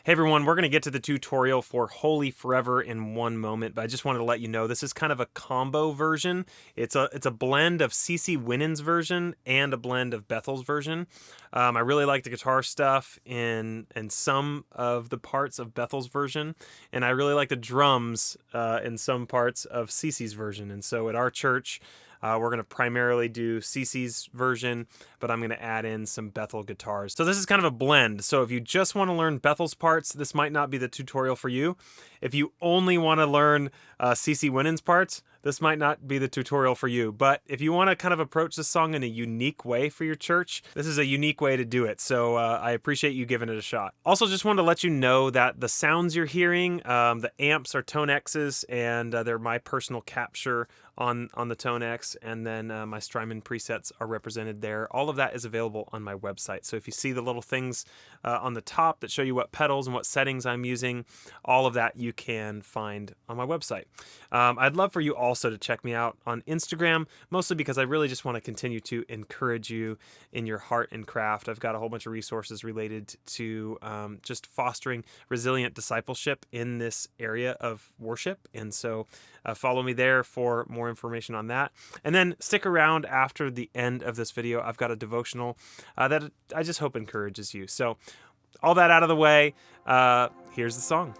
Hey everyone, we're going to get to the tutorial for Holy Forever in one moment, but I just wanted to let you know this is kind of a combo version. It's a blend of CeCe Winans' version and a blend of Bethel's version. I really like the guitar stuff in some of the parts of Bethel's version, and I really like the drums in some parts of CeCe's version. And so at our church, we're going to primarily do CeCe's version, but I'm going to add in some Bethel guitars. So this is kind of a blend. So if you just want to learn Bethel's parts, this might not be the tutorial for you. If you only want to learn CeCe Winans' parts, this might not be the tutorial for you. But if you want to kind of approach this song in a unique way for your church, this is a unique way to do it. So I appreciate you giving it a shot. Also, just wanted to let you know that the sounds you're hearing, the amps are TONEXs, and they're my personal capture on the TONEX, and then my STRYMON presets are represented there. All of that is available on my website. So if you see the little things on the top that show you what pedals and what settings I'm using, all of that you can find on my website. I'd love for you also to check me out on Instagram, mostly because I really just want to continue to encourage you in your heart and craft. I've got a whole bunch of resources related to just fostering resilient discipleship in this area of worship, and so follow me there for more information on that. And then stick around after the end of this video. I've got a devotional that I just hope encourages you. So all that out of the way, here's the song.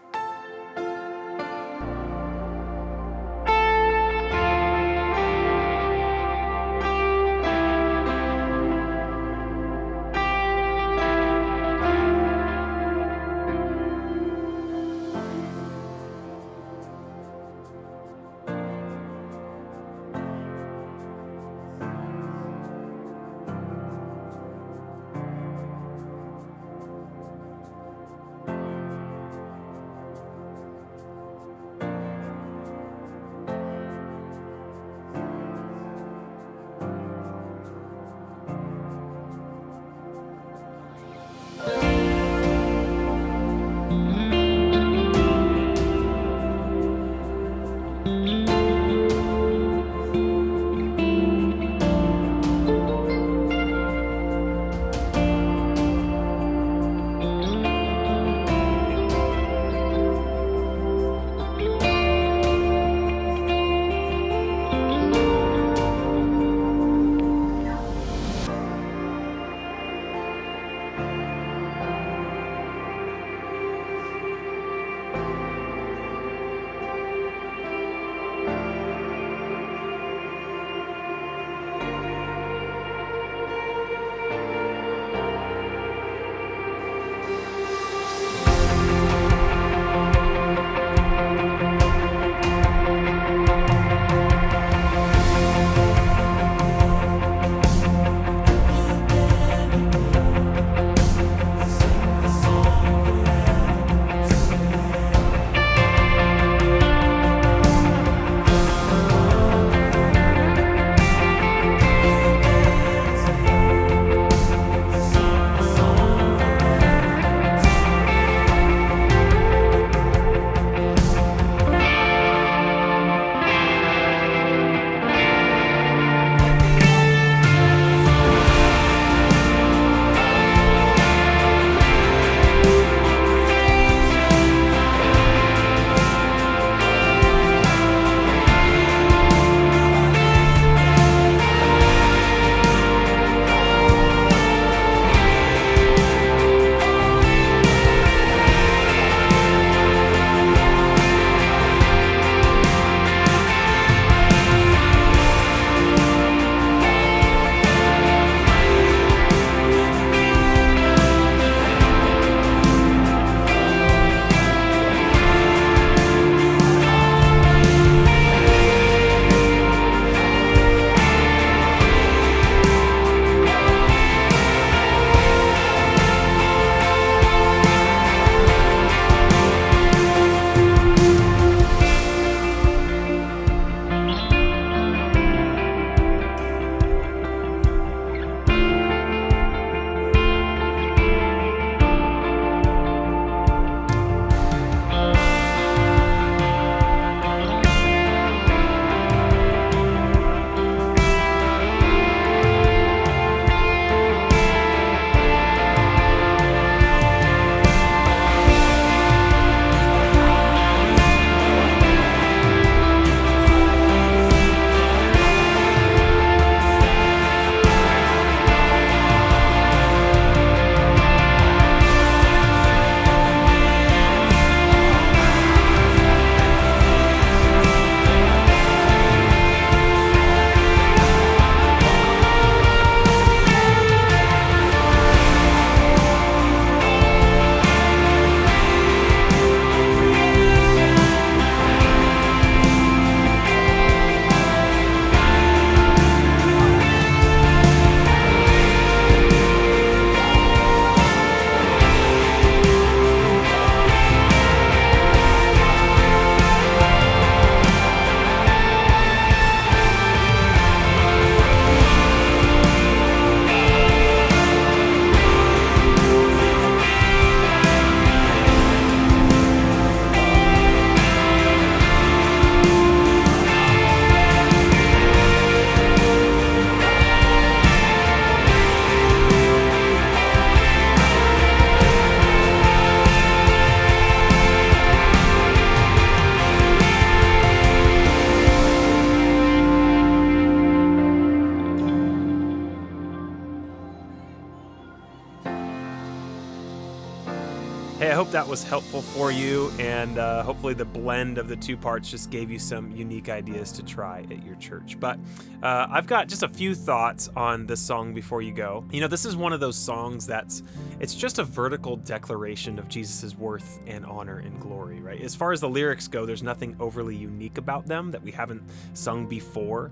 I hope that was helpful for you, and hopefully the blend of the two parts just gave you some unique ideas to try at your church. But I've got just a few thoughts on this song before you go. You know, this is one of those songs it's just a vertical declaration of Jesus' worth and honor and glory, right? As far as the lyrics go, there's nothing overly unique about them that we haven't sung before,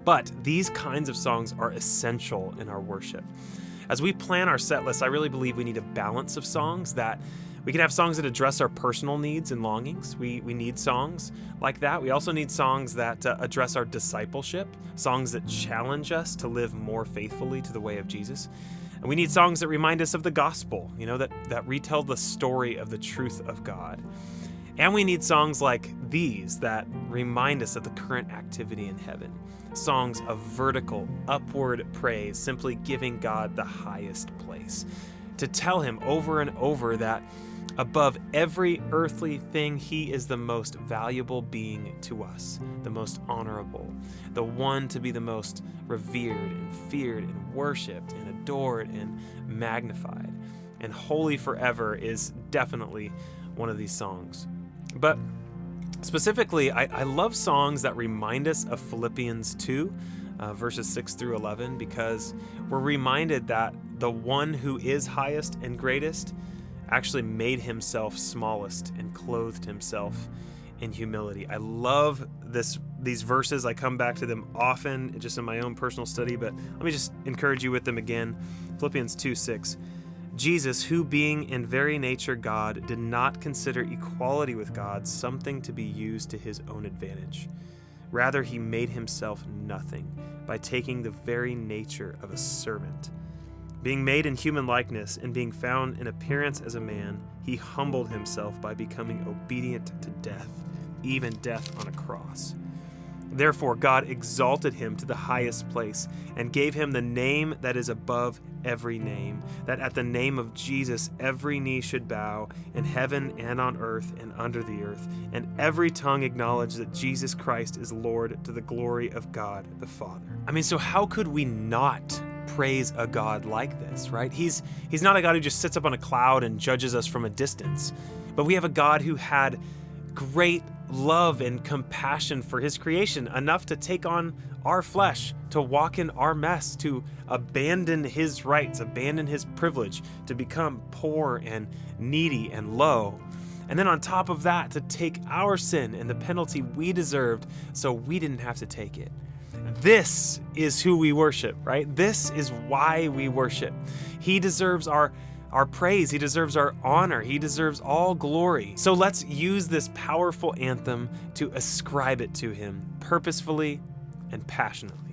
but these kinds of songs are essential in our worship. As we plan our set list, I really believe we need a balance of songs that we can have songs that address our personal needs and longings. We need songs like that. We also need songs that address our discipleship, songs that challenge us to live more faithfully to the way of Jesus. And we need songs that remind us of the gospel, you know, that retell the story of the truth of God. And we need songs like these that remind us of the current activity in heaven. Songs of vertical, upward praise, simply giving God the highest place. To tell him over and over that above every earthly thing, he is the most valuable being to us, the most honorable, the one to be the most revered and feared and worshiped and adored and magnified. And Holy Forever is definitely one of these songs. But specifically, I love songs that remind us of Philippians 2, verses 6 through 11, because we're reminded that the one who is highest and greatest actually made himself smallest and clothed himself in humility. I love these verses. I come back to them often just in my own personal study, but let me just encourage you with them again. Philippians 2:6. Jesus, who being in very nature God, did not consider equality with God something to be used to his own advantage. Rather, he made himself nothing by taking the very nature of a servant. Being made in human likeness and being found in appearance as a man, he humbled himself by becoming obedient to death, even death on a cross. Therefore, God exalted him to the highest place and gave him the name that is above every name, that at the name of Jesus every knee should bow in heaven and on earth and under the earth, and every tongue acknowledge that Jesus Christ is Lord, to the glory of God the Father. I mean, so how could we not praise a God like this, right? He's not a God who just sits up on a cloud and judges us from a distance, but we have a God who had great love and compassion for his creation, enough to take on our flesh, to walk in our mess, to abandon his rights, abandon his privilege, to become poor and needy and low. And then on top of that, to take our sin and the penalty we deserved so we didn't have to take it. This is who we worship, right? This is why we worship. He deserves our praise. He deserves our honor. He deserves all glory. So let's use this powerful anthem to ascribe it to him purposefully and passionately.